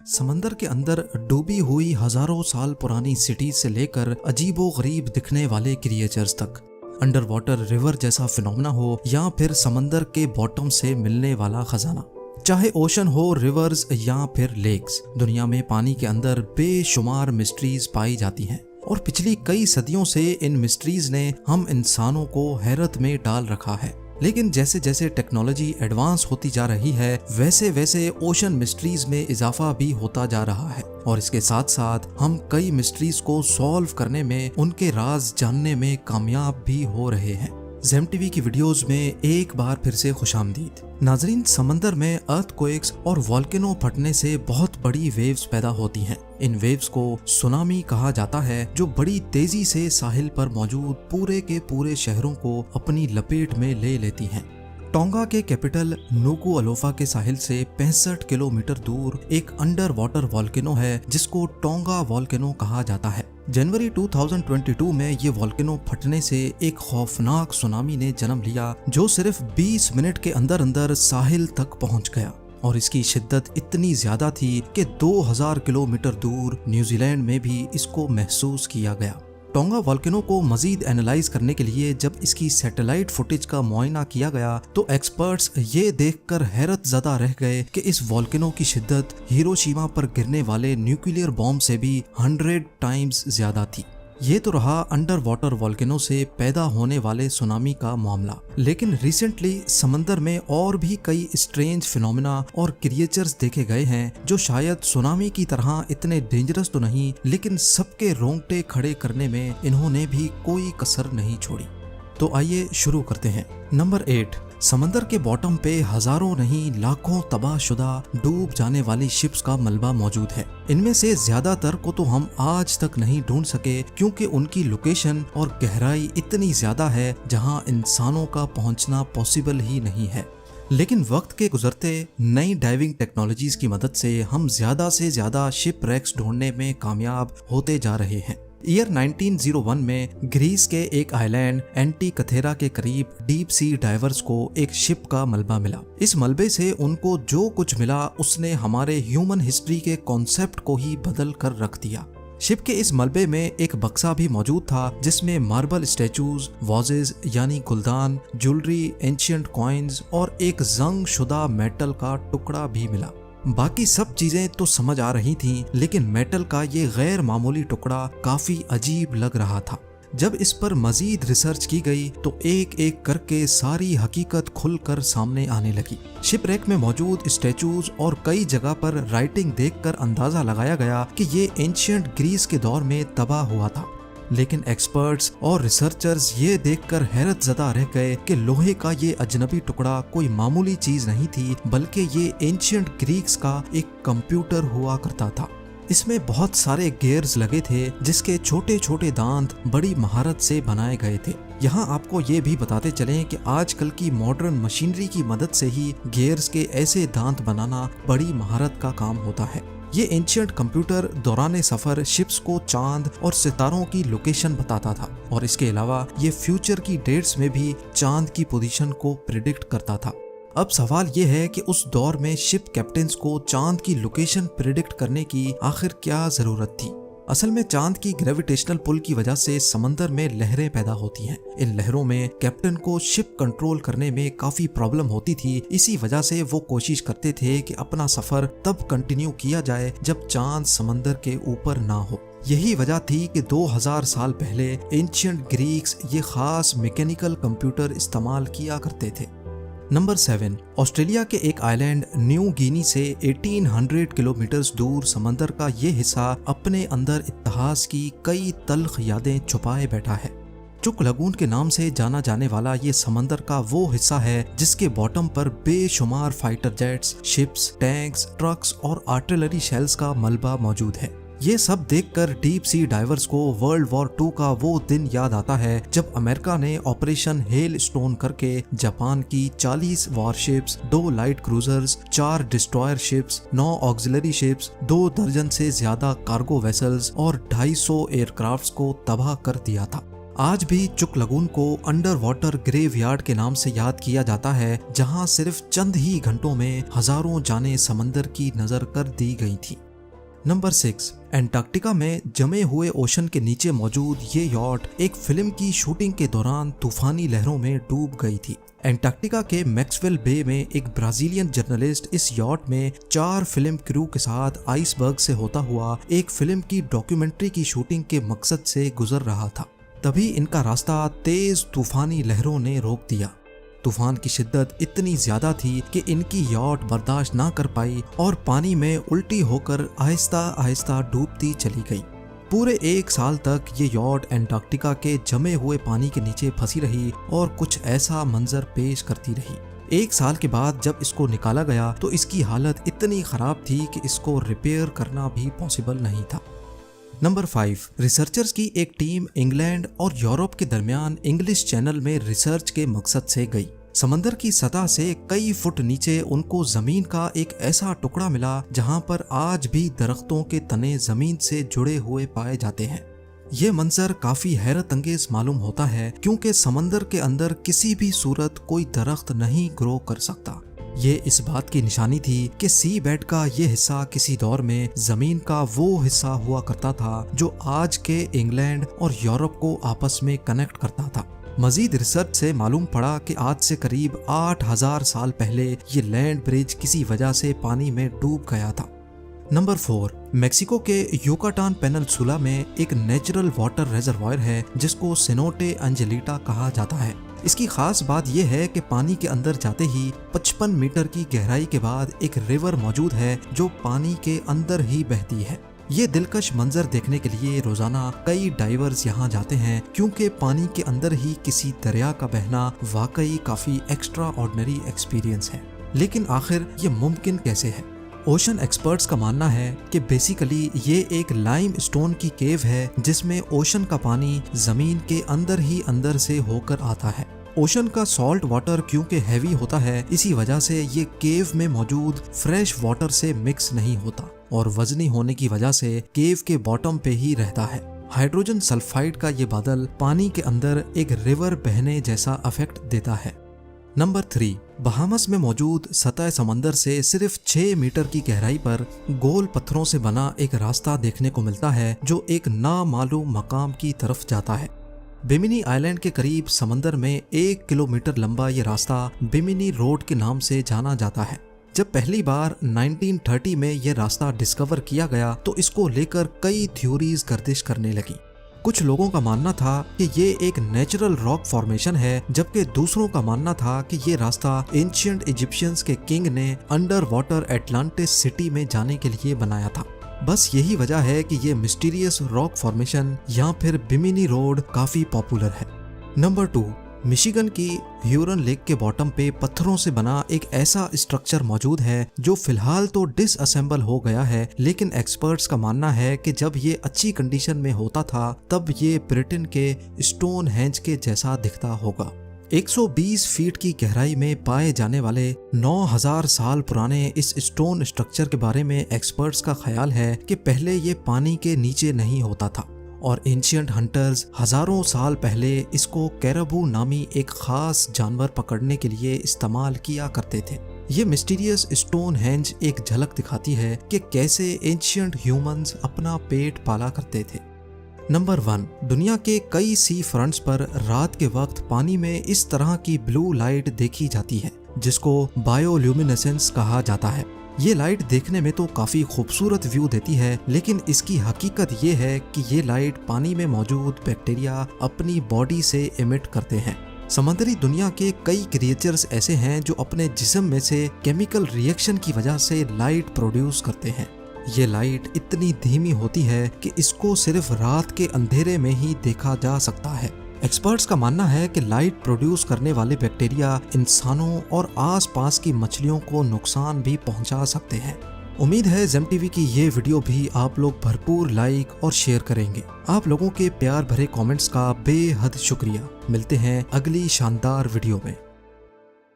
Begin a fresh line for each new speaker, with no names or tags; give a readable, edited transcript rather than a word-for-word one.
समंदर के अंदर डूबी हुई हजारों साल पुरानी सिटी से लेकर अजीबो गरीब दिखने वाले क्रिएचर्स तक, अंडर वाटर रिवर जैसा फिनोमेना हो या फिर समंदर के बॉटम से मिलने वाला खजाना, चाहे ओशन हो, रिवर्स या फिर लेक्स, दुनिया में पानी के अंदर बेशुमार मिस्ट्रीज पाई जाती हैं। और पिछली कई सदियों से इन मिस्ट्रीज ने हम इंसानों को हैरत में डाल रखा है। लेकिन जैसे जैसे टेक्नोलॉजी एडवांस होती जा रही है, वैसे वैसे ओशन मिस्ट्रीज में इजाफा भी होता जा रहा है। और इसके साथ साथ हम कई मिस्ट्रीज को सॉल्व करने में, उनके राज जानने में कामयाब भी हो रहे हैं। ज़ेम टीवी की वीडियोस में एक बार फिर से खुशामदीद। नाजरीन, समंदर में अर्थक्वेक्स और वोल्केनो फटने से बहुत बड़ी वेव्स पैदा होती हैं। इन वेव्स को सुनामी कहा जाता है, जो बड़ी तेजी से साहिल पर मौजूद पूरे के पूरे शहरों को अपनी लपेट में ले लेती हैं। टोंगा के कैपिटल नुकुअलोफा के साहिल से 65 किलोमीटर दूर एक अंडर वाटर वोल्केनो है, जिसको टोंगा वोल्केनो कहा जाता है। जनवरी 2022 में ये वोल्केनो फटने से एक खौफनाक सुनामी ने जन्म लिया, जो सिर्फ 20 मिनट के अंदर अंदर साहिल तक पहुंच गया। और इसकी शिद्दत इतनी ज्यादा थी कि 2000 किलोमीटर दूर न्यूजीलैंड में भी इसको महसूस किया गया। टोंगा वोल्केनो को मजीद एनालाइज करने के लिए जब इसकी सैटेलाइट फुटेज का मुआयना किया गया, तो एक्सपर्ट्स ये देखकर हैरत ज़दा रह गए कि इस वोल्केनो की शिद्दत हिरोशिमा पर गिरने वाले न्यूक्लियर बॉम्ब से भी 100 टाइम्स ज्यादा थी। ये तो रहा अंडर वाटर वोल्केनो से पैदा होने वाले सुनामी का मामला। लेकिन रिसेंटली समंदर में और भी कई स्ट्रेंज फिनोमेना और क्रिएचर्स देखे गए हैं, जो शायद सुनामी की तरह इतने डेंजरस तो नहीं, लेकिन सबके रोंगटे खड़े करने में इन्होंने भी कोई कसर नहीं छोड़ी। तो आइए शुरू करते हैं। नंबर 8, समंदर के बॉटम पे हजारों नहीं लाखों तबाहशुदा डूब जाने वाली शिप्स का मलबा मौजूद है। इनमें से ज्यादातर को तो हम आज तक नहीं ढूंढ सके, क्योंकि उनकी लोकेशन और गहराई इतनी ज्यादा है जहां इंसानों का पहुंचना पॉसिबल ही नहीं है। लेकिन वक्त के गुजरते नई डाइविंग टेक्नोलॉजीज की मदद से हम ज्यादा से ज्यादा शिप रैक्स ढूंढने में कामयाब होते जा रहे हैं। ईयर 1901 में ग्रीस के एक आइलैंड एंटीकथेरा के करीब डीप सी डाइवर्स को एक शिप का मलबा मिला। इस मलबे से उनको जो कुछ मिला, उसने हमारे ह्यूमन हिस्ट्री के कॉन्सेप्ट को ही बदल कर रख दिया। शिप के इस मलबे में एक बक्सा भी मौजूद था, जिसमें मार्बल स्टैचूज, वाजेज यानी गुलदान, ज्वेलरी, एंशिएंट कॉइन्स और एक जंग शुदा मेटल का टुकड़ा भी मिला। बाकी सब चीजें तो समझ आ रही थीं, लेकिन मेटल का ये गैर मामूली टुकड़ा काफी अजीब लग रहा था। जब इस पर मजीद रिसर्च की गई तो एक एक करके सारी हकीकत खुलकर सामने आने लगी। शिपरेक में मौजूद स्टैचूज और कई जगह पर राइटिंग देखकर अंदाजा लगाया गया कि ये एंशिएंट ग्रीस के दौर में तबाह हुआ था। लेकिन एक्सपर्ट्स और रिसर्चर्स ये देखकर हैरत ज़दा रह गए कि लोहे का ये अजनबी टुकड़ा कोई मामूली चीज नहीं थी, बल्कि ये एंशिएंट ग्रीक्स का एक कंप्यूटर हुआ करता था। इसमें बहुत सारे गियर्स लगे थे, जिसके छोटे छोटे दांत बड़ी महारत से बनाए गए थे। यहाँ आपको ये भी बताते चलें कि आजकल की मॉडर्न मशीनरी की मदद से ही गियर्स के ऐसे दांत बनाना बड़ी महारत का काम होता है। ये एंशिएंट कंप्यूटर दौरान सफर शिप्स को चांद और सितारों की लोकेशन बताता था, और इसके अलावा ये फ्यूचर की डेट्स में भी चांद की पोजीशन को प्रिडिक्ट करता था। अब सवाल ये है कि उस दौर में शिप कैप्टन्स को चांद की लोकेशन प्रिडिक्ट करने की आखिर क्या जरूरत थी। असल में चांद की ग्रेविटेशनल पुल की वजह से समंदर में लहरें पैदा होती हैं। इन लहरों में कैप्टन को शिप कंट्रोल करने में काफी प्रॉब्लम होती थी। इसी वजह से वो कोशिश करते थे कि अपना सफर तब कंटिन्यू किया जाए जब चांद समंदर के ऊपर ना हो। यही वजह थी कि 2000 साल पहले एंशिएंट ग्रीक्स ये खास मैकेनिकल कंप्यूटर इस्तेमाल किया करते थे। नंबर 7, ऑस्ट्रेलिया के एक आइलैंड न्यू गिनी से 1800 किलोमीटर दूर समंदर का ये हिस्सा अपने अंदर इतिहास की कई तल्ख यादें छुपाए बैठा है। चुक लगून के नाम से जाना जाने वाला ये समंदर का वो हिस्सा है जिसके बॉटम पर बेशुमार fighter jets, ships, tanks, trucks और आर्टिलरी शेल्स का मलबा मौजूद है। ये सब देखकर डीप सी डाइवर्स को वर्ल्ड वॉर 2 का वो दिन याद आता है जब अमेरिका ने ऑपरेशन हेल स्टोन करके जापान की 40 warships, 2 light cruisers, 4 destroyer ships, 9 auxiliary ships, 2 दर्जन से ज्यादा कार्गो वेसल्स और 250 एयरक्राफ्ट्स को तबाह कर दिया था। आज भी चुक लगून को अंडर वाटर ग्रेवयार्ड के नाम से याद किया जाता है, जहां सिर्फ चंद ही घंटों में हजारों जानें समंदर की नजर कर दी गई थी। नंबर 6, एंटार्क्टिका में जमे हुए ओशन के नीचे मौजूद ये यॉट एक फिल्म की शूटिंग के दौरान तूफानी लहरों में डूब गई थी। एंटार्क्टिका के मैक्सवेल बे में एक ब्राजीलियन जर्नलिस्ट इस यॉट में 4 फिल्म क्रू के साथ आइसबर्ग से होता हुआ एक फिल्म की डॉक्यूमेंट्री की शूटिंग के मकसद से गुजर रहा था। तभी इनका रास्ता तेज तूफानी लहरों ने रोक दिया। तूफान की शिद्दत इतनी ज्यादा थी कि इनकी यॉट बर्दाश्त ना कर पाई और पानी में उल्टी होकर आहिस्ता आहिस्ता डूबती चली गई। पूरे 1 साल तक ये यॉट एंटार्क्टिका के जमे हुए पानी के नीचे फंसी रही और कुछ ऐसा मंजर पेश करती रही। 1 साल के बाद जब इसको निकाला गया तो इसकी हालत इतनी खराब थी कि इसको रिपेयर करना भी पॉसिबल नहीं था। नंबर 5, रिसर्चर्स की एक टीम इंग्लैंड और यूरोप के दरमियान इंग्लिश चैनल में रिसर्च के मकसद से गई। समंदर की सतह से कई फुट नीचे उनको जमीन का एक ऐसा टुकड़ा मिला जहां पर आज भी दरख्तों के तने जमीन से जुड़े हुए पाए जाते हैं। ये मंजर काफी हैरत अंगेज मालूम होता है क्योंकि समंदर के अंदर किसी भी सूरत कोई दरख्त नहीं ग्रो कर सकता। ये इस बात की निशानी थी कि सी बेड का ये हिस्सा किसी दौर में जमीन का वो हिस्सा हुआ करता था जो आज के इंग्लैंड और यूरोप को आपस में कनेक्ट करता था। मजीद रिसर्च से मालूम पड़ा कि आज से करीब 8000 साल पहले ये लैंड ब्रिज किसी वजह से पानी में डूब गया था। नंबर 4, मेक्सिको के युकाटान पेनिनसुला में एक नेचुरल वाटर रिजर्वायर है जिसको सेनोटे एंजेलिटा कहा जाता है। इसकी खास बात यह है कि पानी के अंदर जाते ही 55 मीटर की गहराई के बाद एक रिवर मौजूद है जो पानी के अंदर ही बहती है। ये दिलकश मंजर देखने के लिए रोजाना कई डाइवर्स यहाँ जाते हैं क्योंकि पानी के अंदर ही किसी दरिया का बहना वाकई काफी एक्स्ट्रा ऑर्डिनरी एक्सपीरियंस है। लेकिन आखिर ये मुमकिन कैसे है? ओशन एक्सपर्ट्स का मानना है कि बेसिकली ये एक लाइम स्टोन की केव है जिसमें ओशन का पानी जमीन के अंदर ही अंदर से होकर आता है। ओशन का सॉल्ट वाटर क्योंकि हैवी होता है इसी वजह से ये केव में मौजूद फ्रेश वाटर से मिक्स नहीं होता और वजनी होने की वजह से केव के बॉटम पे ही रहता है। हाइड्रोजन सल्फाइड का ये बादल पानी के अंदर एक रिवर बहने जैसा इफेक्ट देता है। नंबर 3, बहामस में मौजूद सतह समंदर से सिर्फ 6 मीटर की गहराई पर गोल पत्थरों से बना एक रास्ता देखने को मिलता है जो एक नामालूम मकाम की तरफ जाता है। बिमिनी आइलैंड के करीब समंदर में 1 किलोमीटर लंबा ये रास्ता बिमिनी रोड के नाम से जाना जाता है। जब पहली बार 1930 में यह रास्ता डिस्कवर किया गया तो इसको लेकर कई थ्योरीज गर्दिश करने लगी। कुछ लोगों का मानना था कि ये एक नेचुरल रॉक फॉर्मेशन है जबकि दूसरों का मानना था कि ये रास्ता एंशिएंट इजिप्शियंस के किंग ने अंडर वाटर एटलांटिस सिटी में जाने के लिए बनाया था। बस यही वजह है कि ये मिस्टीरियस रॉक फॉर्मेशन या फिर बिमिनी रोड काफी पॉपुलर है। नंबर 2, मिशिगन की ह्यूरन लेक के बॉटम पे पत्थरों से बना एक ऐसा स्ट्रक्चर मौजूद है जो फिलहाल तो डिसअसेंबल हो गया है, लेकिन एक्सपर्ट्स का मानना है कि जब ये अच्छी कंडीशन में होता था तब ये ब्रिटेन के स्टोन हेंज के जैसा दिखता होगा। 120 फीट की गहराई में पाए जाने वाले 9000 साल पुराने इस स्टोन स्ट्रक्चर के बारे में एक्सपर्ट्स का ख्याल है कि पहले ये पानी के नीचे नहीं होता था और एंशिएंट हंटर्स हजारों साल पहले इसको कैराबू नामी एक खास जानवर पकड़ने के लिए इस्तेमाल किया करते थे। ये मिस्टीरियस स्टोन हेंज एक झलक दिखाती है कि कैसे एंशिएंट ह्यूमंस अपना पेट पाला करते थे। नंबर 1, दुनिया के कई सी फ्रंट्स पर रात के वक्त पानी में इस तरह की ब्लू लाइट देखी जाती है जिसको बायोल्यूमिनेसेंस कहा जाता है। ये लाइट देखने में तो काफी खूबसूरत व्यू देती है, लेकिन इसकी हकीकत ये है कि ये लाइट पानी में मौजूद बैक्टीरिया अपनी बॉडी से एमिट करते हैं। समुद्री दुनिया के कई क्रिएचर्स ऐसे हैं जो अपने जिस्म में से केमिकल रिएक्शन की वजह से लाइट प्रोड्यूस करते हैं। ये लाइट इतनी धीमी होती है कि इसको सिर्फ रात के अंधेरे में ही देखा जा सकता है। एक्सपर्ट्स का मानना है कि लाइट प्रोड्यूस करने वाले बैक्टीरिया इंसानों और आसपास की मछलियों को नुकसान भी पहुंचा सकते हैं। उम्मीद है जेम टीवी की ये वीडियो भी आप लोग भरपूर लाइक और शेयर करेंगे। आप लोगों के प्यार भरे कमेंट्स का बेहद शुक्रिया। मिलते हैं अगली शानदार वीडियो में।